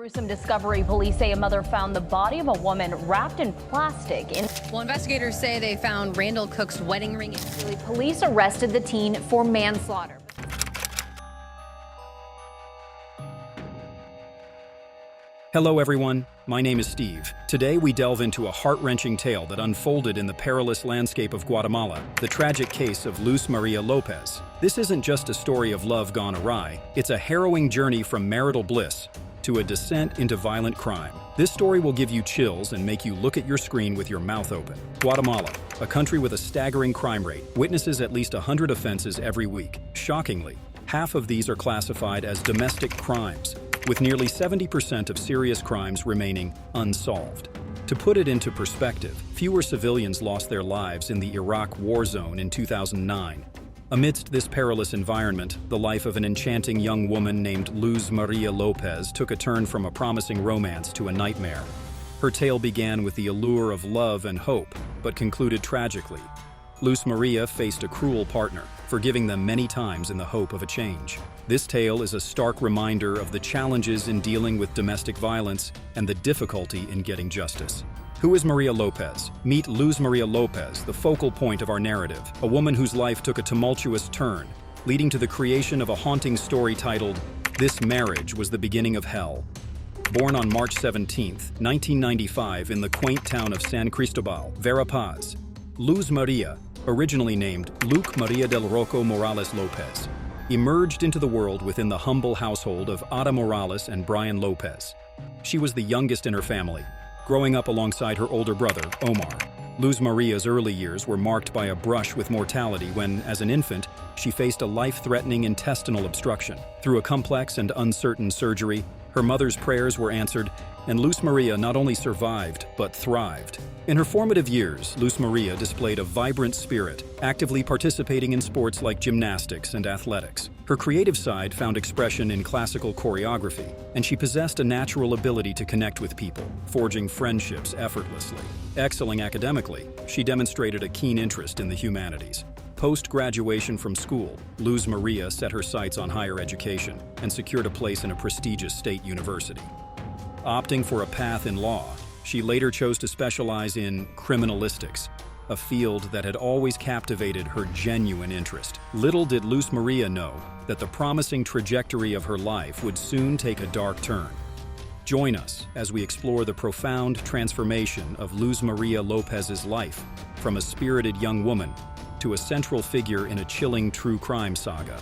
Gruesome discovery. Police say a mother found the body of a woman wrapped in plastic. Well, investigators say they found Randall Cook's wedding ring. Police arrested the teen for manslaughter. Hello everyone, my name is Steve. Today we delve into a heart-wrenching tale that unfolded in the perilous landscape of Guatemala, the tragic case of Luz María López. This isn't just a story of love gone awry, it's a harrowing journey from marital bliss to a descent into violent crime. This story will give you chills and make you look at your screen with your mouth open. Guatemala, a country with a staggering crime rate, witnesses at least 100 offenses every week. Shockingly, half of these are classified as domestic crimes, with nearly 70% of serious crimes remaining unsolved. To put it into perspective, fewer civilians lost their lives in the Iraq war zone in 2009. Amidst this perilous environment, the life of an enchanting young woman named Luz María López took a turn from a promising romance to a nightmare. Her tale began with the allure of love and hope, but concluded tragically. Luz María faced a cruel partner, forgiving them many times in the hope of a change. This tale is a stark reminder of the challenges in dealing with domestic violence and the difficulty in getting justice. Who is María López? Meet Luz María López, the focal point of our narrative, a woman whose life took a tumultuous turn, leading to the creation of a haunting story titled, "This Marriage Was the Beginning of Hell." Born on March 17, 1995 in the quaint town of San Cristobal, Verapaz, Luz María, originally named Luke María del Roco Morales López, emerged into the world within the humble household of Ada Morales and Brian López. She was the youngest in her family, growing up alongside her older brother, Omar. Luz Maria's early years were marked by a brush with mortality when, as an infant, she faced a life-threatening intestinal obstruction. Through a complex and uncertain surgery, her mother's prayers were answered, and Luz María not only survived, but thrived. In her formative years, Luz María displayed a vibrant spirit, actively participating in sports like gymnastics and athletics. Her creative side found expression in classical choreography, and she possessed a natural ability to connect with people, forging friendships effortlessly. Excelling academically, she demonstrated a keen interest in the humanities. Post-graduation from school, Luz María set her sights on higher education and secured a place in a prestigious state university. Opting for a path in law, she later chose to specialize in criminalistics, a field that had always captivated her genuine interest. Little did Luz María know that the promising trajectory of her life would soon take a dark turn. Join us as we explore the profound transformation of Luz María López's life, from a spirited young woman to a central figure in a chilling true crime saga.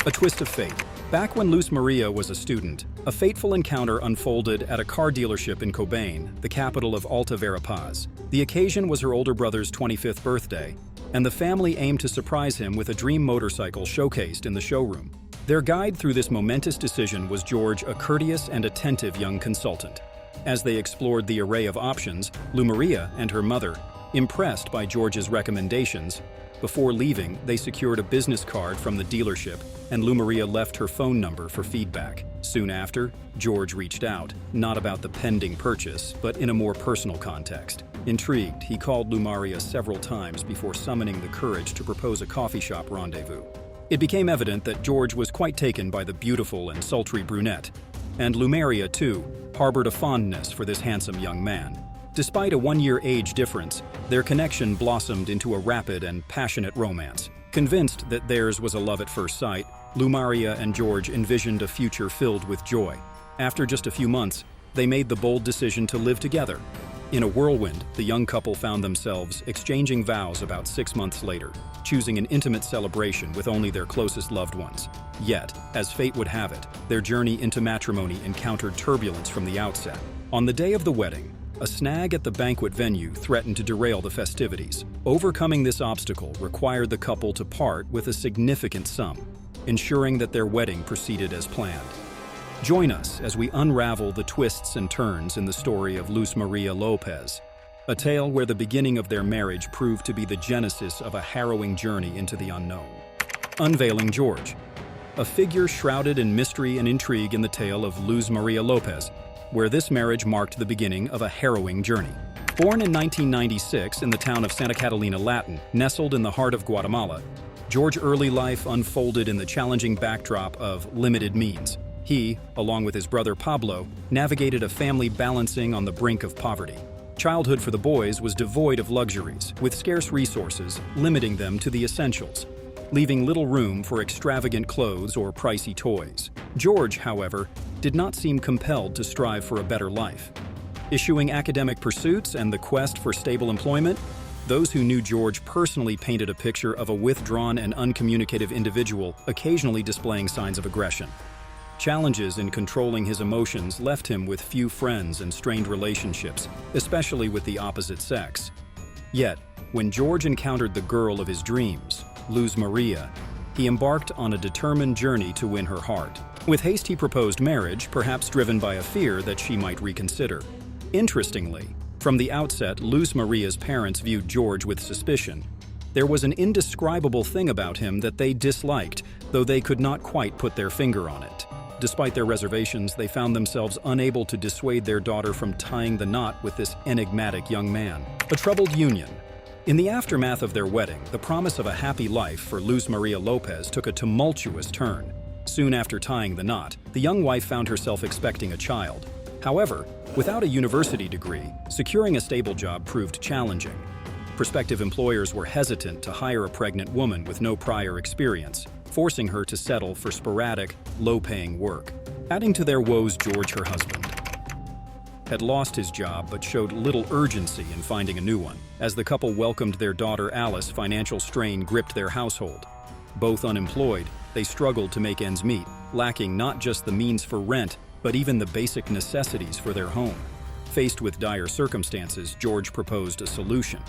A twist of fate. Back when Luz María was a student, a fateful encounter unfolded at a car dealership in Cobain, the capital of Alta Verapaz. The occasion was her older brother's 25th birthday, and the family aimed to surprise him with a dream motorcycle showcased in the showroom. Their guide through this momentous decision was George, a courteous and attentive young consultant. As they explored the array of options, Luz María and her mother, impressed by George's recommendations, before leaving, they secured a business card from the dealership, and Luz María left her phone number for feedback. Soon after, George reached out, not about the pending purchase, but in a more personal context. Intrigued, he called Luz María several times before summoning the courage to propose a coffee shop rendezvous. It became evident that George was quite taken by the beautiful and sultry brunette, and Luz María, too, harbored a fondness for this handsome young man. Despite a one-year age difference, their connection blossomed into a rapid and passionate romance. Convinced that theirs was a love at first sight, Luz María and George envisioned a future filled with joy. After just a few months, they made the bold decision to live together. In a whirlwind, the young couple found themselves exchanging vows about 6 months later, choosing an intimate celebration with only their closest loved ones. Yet, as fate would have it, their journey into matrimony encountered turbulence from the outset. On the day of the wedding, a snag at the banquet venue threatened to derail the festivities. Overcoming this obstacle required the couple to part with a significant sum, ensuring that their wedding proceeded as planned. Join us as we unravel the twists and turns in the story of Luz María López, a tale where the beginning of their marriage proved to be the genesis of a harrowing journey into the unknown. Unveiling George, a figure shrouded in mystery and intrigue in the tale of Luz María López, where this marriage marked the beginning of a harrowing journey. Born in 1996 in the town of Santa Catalina, Latin, nestled in the heart of Guatemala, George's early life unfolded in the challenging backdrop of limited means. He, along with his brother Pablo, navigated a family balancing on the brink of poverty. Childhood for the boys was devoid of luxuries, with scarce resources limiting them to the essentials, leaving little room for extravagant clothes or pricey toys. George, however, did not seem compelled to strive for a better life. Issuing academic pursuits and the quest for stable employment, those who knew George personally painted a picture of a withdrawn and uncommunicative individual, occasionally displaying signs of aggression. Challenges in controlling his emotions left him with few friends and strained relationships, especially with the opposite sex. Yet, when George encountered the girl of his dreams, Luz María, he embarked on a determined journey to win her heart. With haste, he proposed marriage, perhaps driven by a fear that she might reconsider. Interestingly, from the outset, Luz María's parents viewed George with suspicion. There was an indescribable thing about him that they disliked, though they could not quite put their finger on it. Despite their reservations, they found themselves unable to dissuade their daughter from tying the knot with this enigmatic young man. A troubled union. In the aftermath of their wedding, the promise of a happy life for Luz María López took a tumultuous turn. Soon after tying the knot, the young wife found herself expecting a child. However, without a university degree, securing a stable job proved challenging. Prospective employers were hesitant to hire a pregnant woman with no prior experience, forcing her to settle for sporadic, low-paying work. Adding to their woes, George, her husband, had lost his job but showed little urgency in finding a new one. As the couple welcomed their daughter Alice, financial strain gripped their household. Both unemployed, they struggled to make ends meet, lacking not just the means for rent, but even the basic necessities for their home. Faced with dire circumstances, George proposed a solution,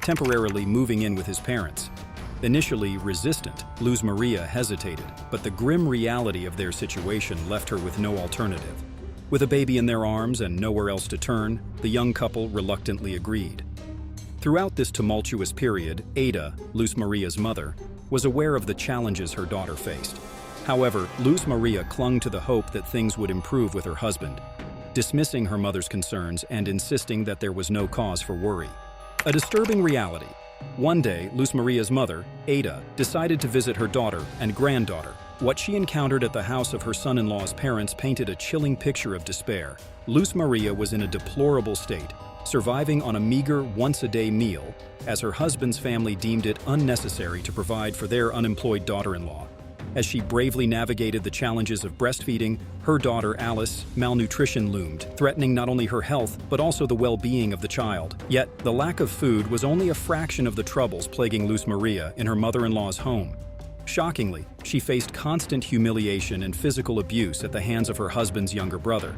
temporarily moving in with his parents. Initially resistant, Luz María hesitated, but the grim reality of their situation left her with no alternative. With a baby in their arms and nowhere else to turn, the young couple reluctantly agreed. Throughout this tumultuous period, Ada, Luz María's mother, was aware of the challenges her daughter faced. However, Luz María clung to the hope that things would improve with her husband, dismissing her mother's concerns and insisting that there was no cause for worry. A disturbing reality. One day, Luz María's mother, Ada, decided to visit her daughter and granddaughter. What she encountered at the house of her son-in-law's parents painted a chilling picture of despair. Luz María was in a deplorable state, surviving on a meager once-a-day meal, as her husband's family deemed it unnecessary to provide for their unemployed daughter-in-law. As she bravely navigated the challenges of breastfeeding, her daughter Alice, malnutrition loomed, threatening not only her health but also the well-being of the child. Yet, the lack of food was only a fraction of the troubles plaguing Luz María in her mother-in-law's home. Shockingly, she faced constant humiliation and physical abuse at the hands of her husband's younger brother.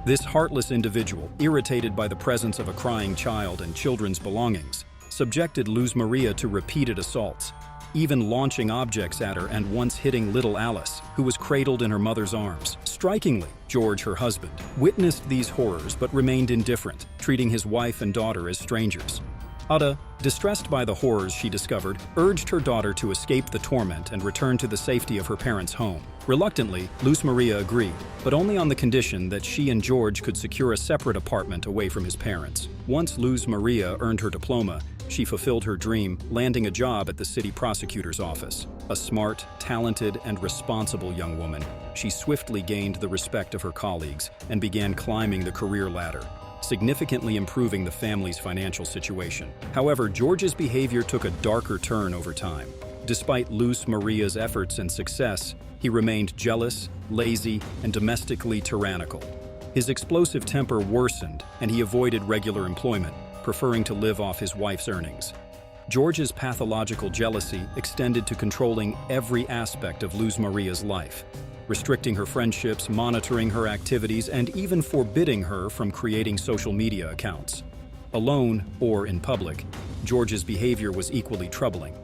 This heartless individual, irritated by the presence of a crying child and children's belongings, subjected Luz María to repeated assaults, even launching objects at her and once hitting little Alice, who was cradled in her mother's arms. Strikingly, George, her husband, witnessed these horrors but remained indifferent, treating his wife and daughter as strangers. Ada, distressed by the horrors she discovered, urged her daughter to escape the torment and return to the safety of her parents' home. Reluctantly, Luz María agreed, but only on the condition that she and George could secure a separate apartment away from his parents. Once Luz María earned her diploma, she fulfilled her dream, landing a job at the city prosecutor's office. A smart, talented, and responsible young woman, she swiftly gained the respect of her colleagues and began climbing the career ladder, significantly improving the family's financial situation. However, George's behavior took a darker turn over time. Despite Luz María's efforts and success, he remained jealous, lazy, and domestically tyrannical. His explosive temper worsened, and he avoided regular employment, preferring to live off his wife's earnings. George's pathological jealousy extended to controlling every aspect of Luz María's life, restricting her friendships, monitoring her activities, and even forbidding her from creating social media accounts. Alone or in public, George's behavior was equally troubling.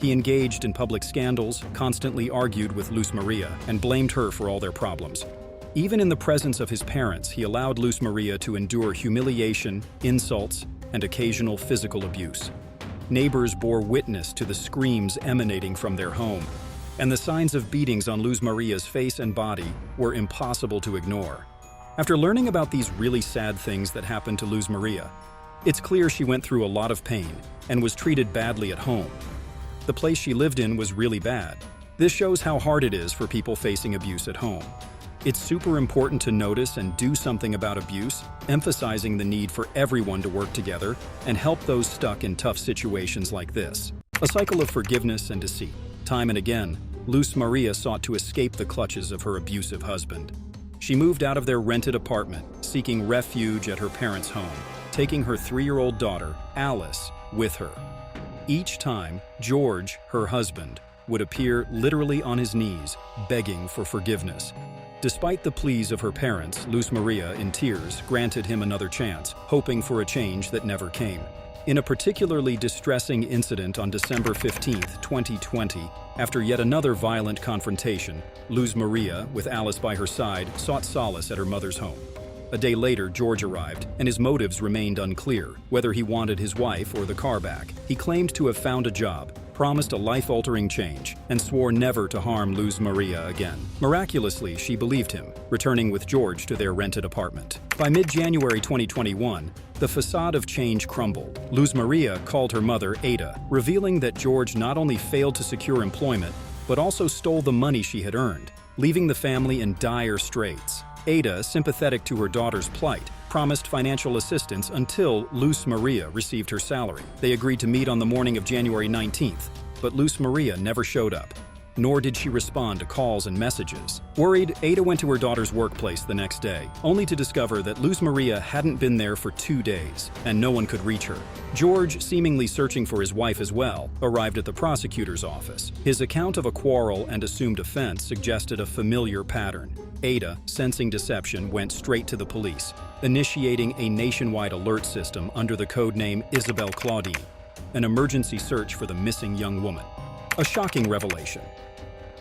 He engaged in public scandals, constantly argued with Luz María, and blamed her for all their problems. Even in the presence of his parents, he allowed Luz María to endure humiliation, insults, and occasional physical abuse. Neighbors bore witness to the screams emanating from their home, and the signs of beatings on Luz María's face and body were impossible to ignore. After learning about these really sad things that happened to Luz María, it's clear she went through a lot of pain and was treated badly at home. The place she lived in was really bad. This shows how hard it is for people facing abuse at home. It's super important to notice and do something about abuse, emphasizing the need for everyone to work together and help those stuck in tough situations like this. A cycle of forgiveness and deceit. Time and again, Luz María sought to escape the clutches of her abusive husband. She moved out of their rented apartment, seeking refuge at her parents' home, taking her 3-year-old daughter, Alice, with her. Each time, George, her husband, would appear literally on his knees, begging for forgiveness. Despite the pleas of her parents, Luz María, in tears, granted him another chance, hoping for a change that never came. In a particularly distressing incident on December 15, 2020, after yet another violent confrontation, Luz María, with Alice by her side, sought solace at her mother's home. A day later, George arrived, and his motives remained unclear, whether he wanted his wife or the car back. He claimed to have found a job, promised a life-altering change, and swore never to harm Luz María again. Miraculously, she believed him, returning with George to their rented apartment. By mid-January 2021, the facade of change crumbled. Luz María called her mother, Ada, revealing that George not only failed to secure employment, but also stole the money she had earned, leaving the family in dire straits. Ada, sympathetic to her daughter's plight, promised financial assistance until Luz María received her salary. They agreed to meet on the morning of January 19th, but Luz María never showed up, nor did she respond to calls and messages. Worried, Ada went to her daughter's workplace the next day, only to discover that Luz María hadn't been there for 2 days, and no one could reach her. George, seemingly searching for his wife as well, arrived at the prosecutor's office. His account of a quarrel and assumed offense suggested a familiar pattern. Ada, sensing deception, went straight to the police, initiating a nationwide alert system under the codename Isabel Claudine, an emergency search for the missing young woman. A shocking revelation.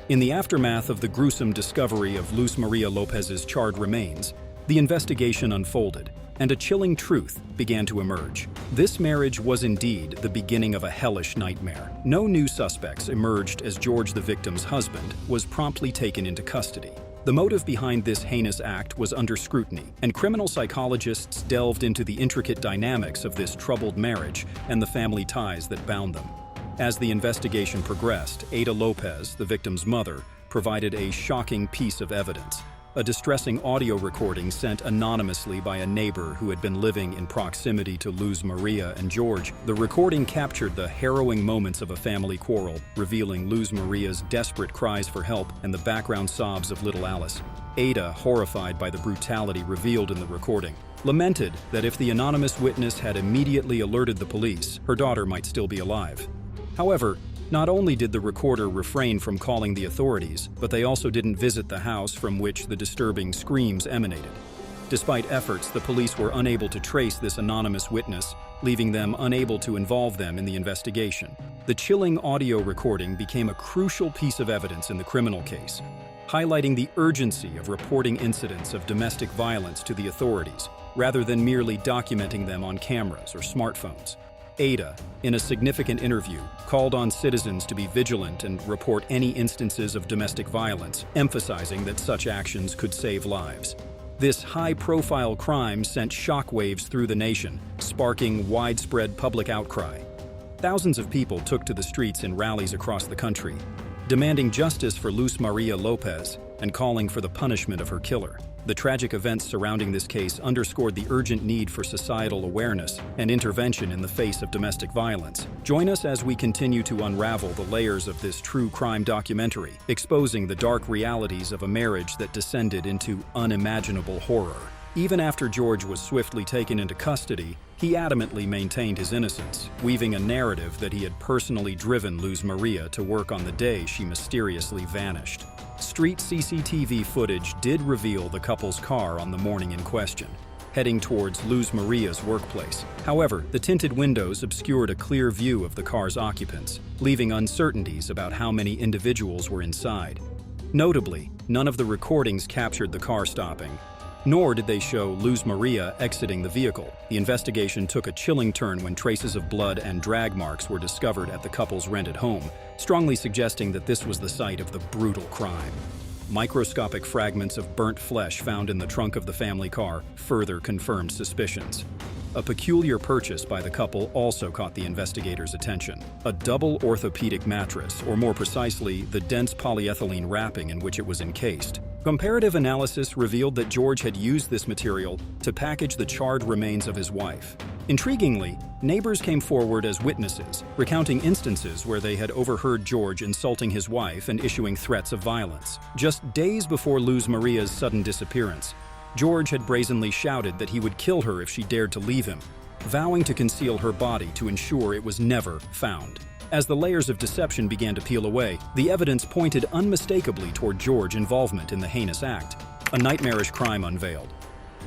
In the aftermath of the gruesome discovery of Luz María López's charred remains, the investigation unfolded, and a chilling truth began to emerge. This marriage was indeed the beginning of a hellish nightmare. No new suspects emerged as George, the victim's husband, was promptly taken into custody. The motive behind this heinous act was under scrutiny, and criminal psychologists delved into the intricate dynamics of this troubled marriage and the family ties that bound them. As the investigation progressed, Ada López, the victim's mother, provided a shocking piece of evidence. A distressing audio recording sent anonymously by a neighbor who had been living in proximity to Luz María and George. The recording captured the harrowing moments of a family quarrel, revealing Luz María's desperate cries for help and the background sobs of little Alice. Ada, horrified by the brutality revealed in the recording, lamented that if the anonymous witness had immediately alerted the police, her daughter might still be alive. However, not only did the recorder refrain from calling the authorities, but they also didn't visit the house from which the disturbing screams emanated. Despite efforts, the police were unable to trace this anonymous witness, leaving them unable to involve them in the investigation. The chilling audio recording became a crucial piece of evidence in the criminal case, highlighting the urgency of reporting incidents of domestic violence to the authorities, rather than merely documenting them on cameras or smartphones. Ada, in a significant interview, called on citizens to be vigilant and report any instances of domestic violence, emphasizing that such actions could save lives. This high-profile crime sent shockwaves through the nation, sparking widespread public outcry. Thousands of people took to the streets in rallies across the country, demanding justice for Luz María López and calling for the punishment of her killer. The tragic events surrounding this case underscored the urgent need for societal awareness and intervention in the face of domestic violence. Join us as we continue to unravel the layers of this true crime documentary, exposing the dark realities of a marriage that descended into unimaginable horror. Even after George was swiftly taken into custody, he adamantly maintained his innocence, weaving a narrative that he had personally driven Luz María to work on the day she mysteriously vanished. Street CCTV footage did reveal the couple's car on the morning in question, heading towards Luz María's workplace. However, the tinted windows obscured a clear view of the car's occupants, leaving uncertainties about how many individuals were inside. Notably, none of the recordings captured the car stopping, nor did they show Luz María exiting the vehicle. The investigation took a chilling turn when traces of blood and drag marks were discovered at the couple's rented home, strongly suggesting that this was the site of the brutal crime. Microscopic fragments of burnt flesh found in the trunk of the family car further confirmed suspicions. A peculiar purchase by the couple also caught the investigators' attention. A double orthopedic mattress, or more precisely, the dense polyethylene wrapping in which it was encased, Comparative analysis revealed that George had used this material to package the charred remains of his wife. Intriguingly, neighbors came forward as witnesses, recounting instances where they had overheard George insulting his wife and issuing threats of violence. Just days before Luz Maria's sudden disappearance, George had brazenly shouted that he would kill her if she dared to leave him, vowing to conceal her body to ensure it was never found. As the layers of deception began to peel away, the evidence pointed unmistakably toward George's involvement in the heinous act. A nightmarish crime unveiled.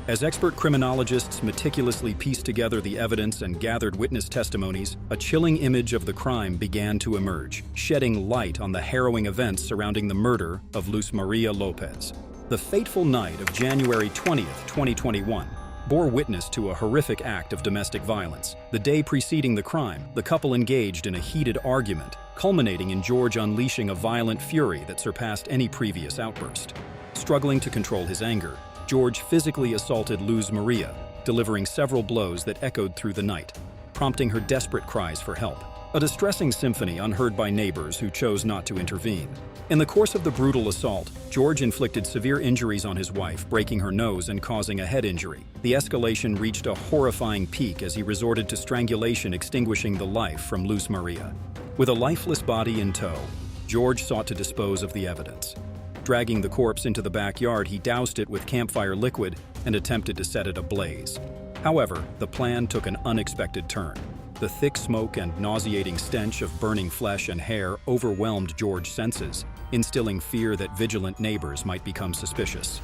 As expert criminologists meticulously pieced together the evidence and gathered witness testimonies, a chilling image of the crime began to emerge, shedding light on the harrowing events surrounding the murder of Luz María López. The fateful night of January 20th, 2021, bore witness to a horrific act of domestic violence. The day preceding the crime, the couple engaged in a heated argument, culminating in George unleashing a violent fury that surpassed any previous outburst. Struggling to control his anger, George physically assaulted Luz Maria, delivering several blows that echoed through the night, prompting her desperate cries for help. A distressing symphony unheard by neighbors who chose not to intervene. In the course of the brutal assault, George inflicted severe injuries on his wife, breaking her nose and causing a head injury. The escalation reached a horrifying peak as he resorted to strangulation, extinguishing the life from Luz Maria. With a lifeless body in tow, George sought to dispose of the evidence. Dragging the corpse into the backyard, he doused it with campfire liquid and attempted to set it ablaze. However, the plan took an unexpected turn. The thick smoke and nauseating stench of burning flesh and hair overwhelmed George's senses, instilling fear that vigilant neighbors might become suspicious.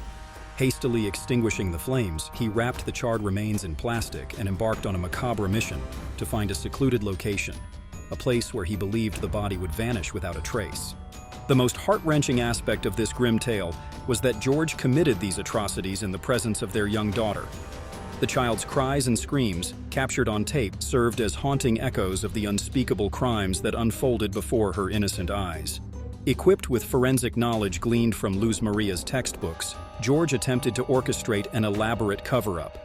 Hastily extinguishing the flames, he wrapped the charred remains in plastic and embarked on a macabre mission to find a secluded location, a place where he believed the body would vanish without a trace. The most heart-wrenching aspect of this grim tale was that George committed these atrocities in the presence of their young daughter. The child's cries and screams, captured on tape, served as haunting echoes of the unspeakable crimes that unfolded before her innocent eyes. Equipped with forensic knowledge gleaned from Luz Maria's textbooks, George attempted to orchestrate an elaborate cover-up.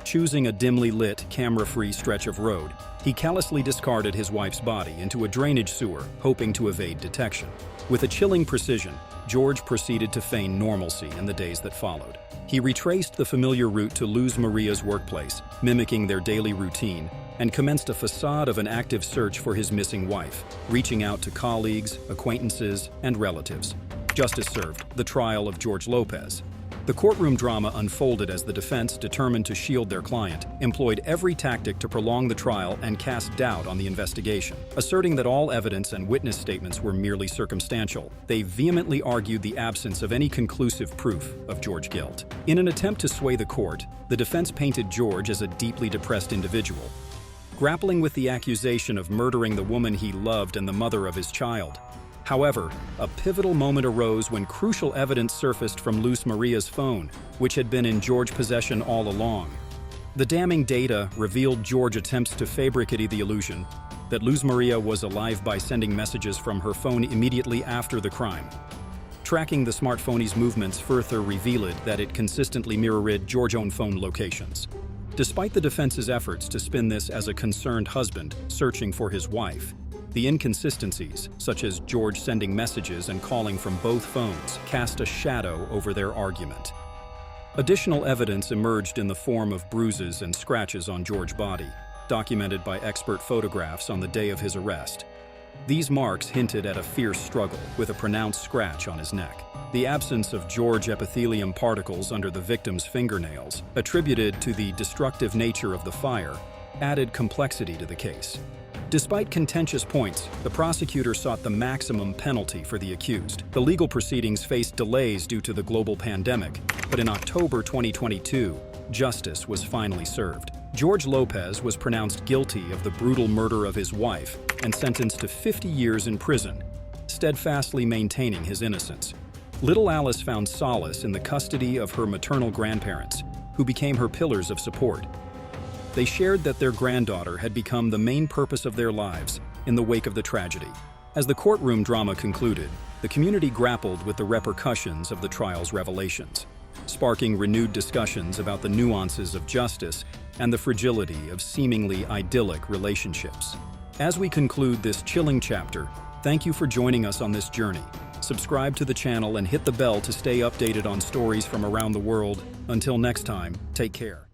Choosing a dimly lit, camera-free stretch of road, he callously discarded his wife's body into a drainage sewer, hoping to evade detection. With a chilling precision, George proceeded to feign normalcy in the days that followed. He retraced the familiar route to Luz Maria's workplace, mimicking their daily routine, and commenced a facade of an active search for his missing wife, reaching out to colleagues, acquaintances, and relatives. Justice served, the trial of George López. The courtroom drama unfolded as the defense, determined to shield their client, employed every tactic to prolong the trial and cast doubt on the investigation. Asserting that all evidence and witness statements were merely circumstantial, they vehemently argued the absence of any conclusive proof of George's guilt. In an attempt to sway the court, the defense painted George as a deeply depressed individual, grappling with the accusation of murdering the woman he loved and the mother of his child. However, a pivotal moment arose when crucial evidence surfaced from Luz Maria's phone, which had been in George's possession all along. The damning data revealed George's attempts to fabricate the illusion that Luz Maria was alive by sending messages from her phone immediately after the crime. Tracking the smartphone's movements further revealed that it consistently mirrored George's own phone locations. Despite the defense's efforts to spin this as a concerned husband searching for his wife, the inconsistencies, such as George sending messages and calling from both phones, cast a shadow over their argument. Additional evidence emerged in the form of bruises and scratches on George's body, documented by expert photographs on the day of his arrest. These marks hinted at a fierce struggle, with a pronounced scratch on his neck. The absence of George epithelium particles under the victim's fingernails, attributed to the destructive nature of the fire, added complexity to the case. Despite contentious points, the prosecutor sought the maximum penalty for the accused. The legal proceedings faced delays due to the global pandemic, but in October 2022, justice was finally served. George López was pronounced guilty of the brutal murder of his wife and sentenced to 50 years in prison, steadfastly maintaining his innocence. Little Alice found solace in the custody of her maternal grandparents, who became her pillars of support. They shared that their granddaughter had become the main purpose of their lives in the wake of the tragedy. As the courtroom drama concluded, the community grappled with the repercussions of the trial's revelations, sparking renewed discussions about the nuances of justice and the fragility of seemingly idyllic relationships. As we conclude this chilling chapter, thank you for joining us on this journey. subscribe to the channel and hit the bell to stay updated on stories from around the world. Until next time, take care.